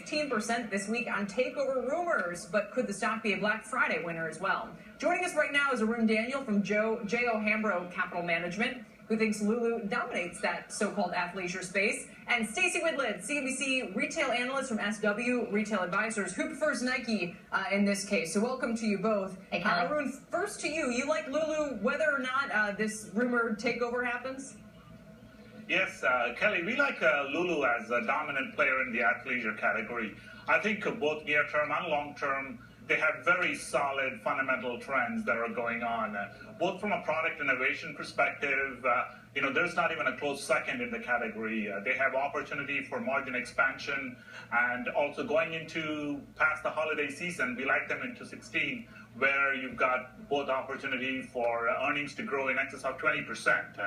15% this week on takeover rumors. But could the stock be a Black Friday winner as well? Joining us right now is Arun Daniel from J.O. Hambro Capital Management, who thinks Lulu dominates that so-called athleisure space, and Stacey Whitlet, CNBC retail analyst from SW Retail Advisors, who prefers Nike in this case. So welcome to you both. Hey, Kelly. Arun, first to you. You like Lulu whether or not this rumored takeover happens? Yes, Kelly, we like Lulu as a dominant player in the athleisure category. I think both near-term and long-term, they have very solid fundamental trends that are going on. Both from a product innovation perspective, there's not even a close second in the category. They have opportunity for margin expansion, and also going into past the holiday season, we like them into 16, where you've got both opportunity for earnings to grow in excess of 20%.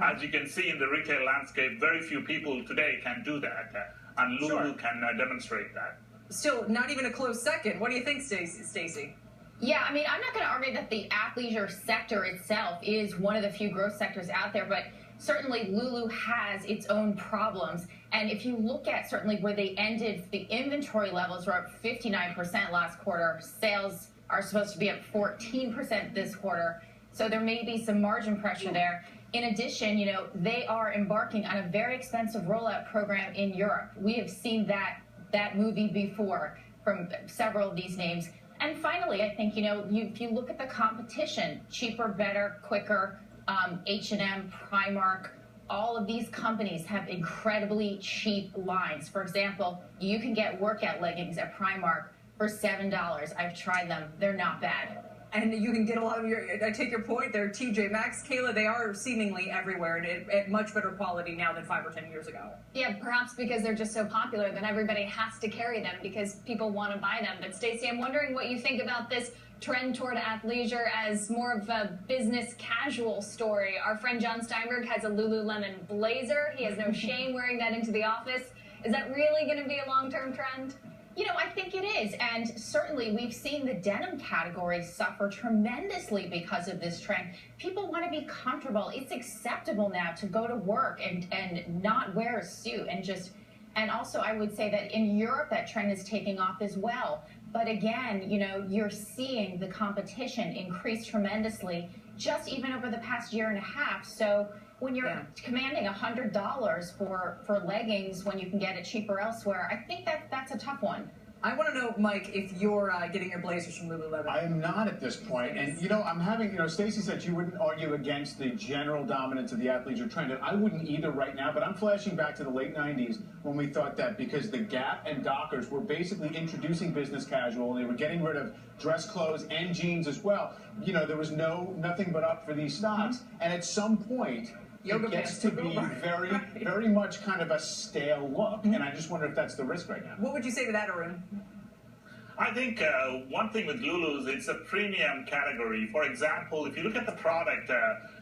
As you can see in the retail landscape, very few people today can do that, and Lulu can demonstrate that. Still, not even a close second. What do you think, Stacey? Yeah, I mean, I'm not going to argue that the athleisure sector itself is one of the few growth sectors out there, but certainly Lulu has its own problems. And if you look at certainly where they ended, the inventory levels were up 59% last quarter. Sales are supposed to be up 14% this quarter. So there may be some margin pressure there. In addition, they are embarking on a very expensive rollout program in Europe. We have seen that movie before from several of these names. And finally, I think, if you look at the competition, cheaper, better, quicker, H&M, Primark, all of these companies have incredibly cheap lines. For example, you can get workout leggings at Primark for $7. I've tried them. They're not bad. And you can get a lot of I take your point, they're TJ Maxx, Kayla, they are seemingly everywhere and at much better quality now than 5 or 10 years ago. Yeah, perhaps because they're just so popular that everybody has to carry them because people want to buy them. But Stacey, I'm wondering what you think about this trend toward athleisure as more of a business casual story. Our friend John Steinberg has a Lululemon blazer. He has no shame wearing that into the office. Is that really going to be a long-term trend? I think it is, and certainly we've seen the denim category suffer tremendously because of this trend. People want to be comfortable. It's acceptable now to go to work and not wear a suit and also I would say that in Europe that trend is taking off as well. But again, you're seeing the competition increase tremendously just even over the past year and a half. So when you're commanding $100 for leggings when you can get it cheaper elsewhere, I think that's a tough one. I want to know, Mike, if you're getting your blazers from Lululemon. I am not at this point. And, I'm having, Stacey said you wouldn't argue against the general dominance of the athleisure trend. And I wouldn't either right now, but I'm flashing back to the late 90s when we thought that because the Gap and Dockers were basically introducing business casual. They were getting rid of dress clothes and jeans as well. There was nothing but up for these stocks. And at some point, it gets to be very much kind of a stale look, and I just wonder if that's the risk right now. What would you say to that, Arun? I think one thing with Lulu is it's a premium category. For example, if you look at the product,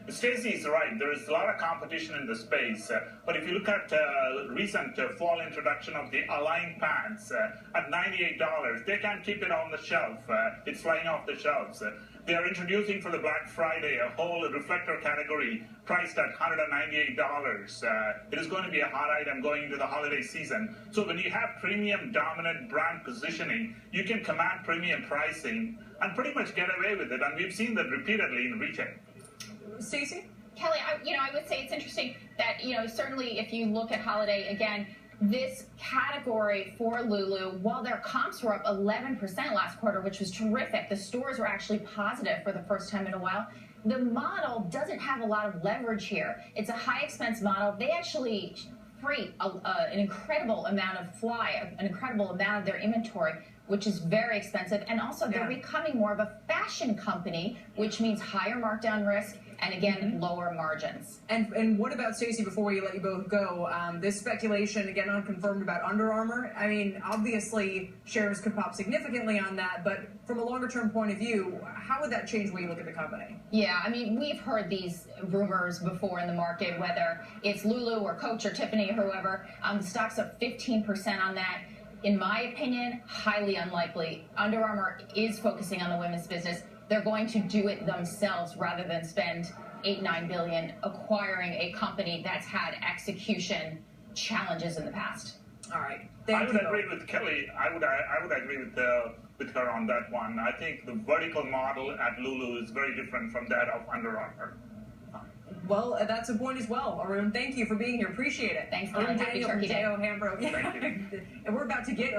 Stacey is right. There is a lot of competition in the space. But if you look at recent fall introduction of the Align pants at $98, they can't keep it on the shelf. It's flying off the shelves. They are introducing for the Black Friday a whole reflector category priced at $198. It is going to be a hot item going into the holiday season. So when you have premium dominant brand positioning, you can command premium pricing and pretty much get away with it. And we've seen that repeatedly in retail. Stacey? Kelly, I would say it's interesting that, certainly if you look at holiday again, this category for Lulu, while their comps were up 11% last quarter, which was terrific, the stores were actually positive for the first time in a while. The model doesn't have a lot of leverage here. It's a high expense model. They actually freight an incredible amount of an incredible amount of their inventory, which is very expensive. And also they're becoming more of a fashion company, which means higher markdown risk and again, lower margins. And what about, Stacey, before we let you both go, this speculation, again, unconfirmed about Under Armour? I mean, obviously, shares could pop significantly on that, but from a longer-term point of view, how would that change the way you look at the company? Yeah, I mean, we've heard these rumors before in the market, whether it's Lulu or Coach or Tiffany or whoever. The stock's up 15% on that. In my opinion, highly unlikely. Under Armour is focusing on the women's business. They're going to do it themselves rather than spend $8-9 billion acquiring a company that's had execution challenges in the past. All right. I would agree with Kelly. I would agree with her on that one. I think the vertical model at Lulu is very different from that of Under Armour. Well, that's a point as well. Arun, thank you for being here. Appreciate it. Thanks, Arun Kelly. Happy Daniel from Turkey Day. J.O. Hambro. Yeah. Thank you. And we're about to get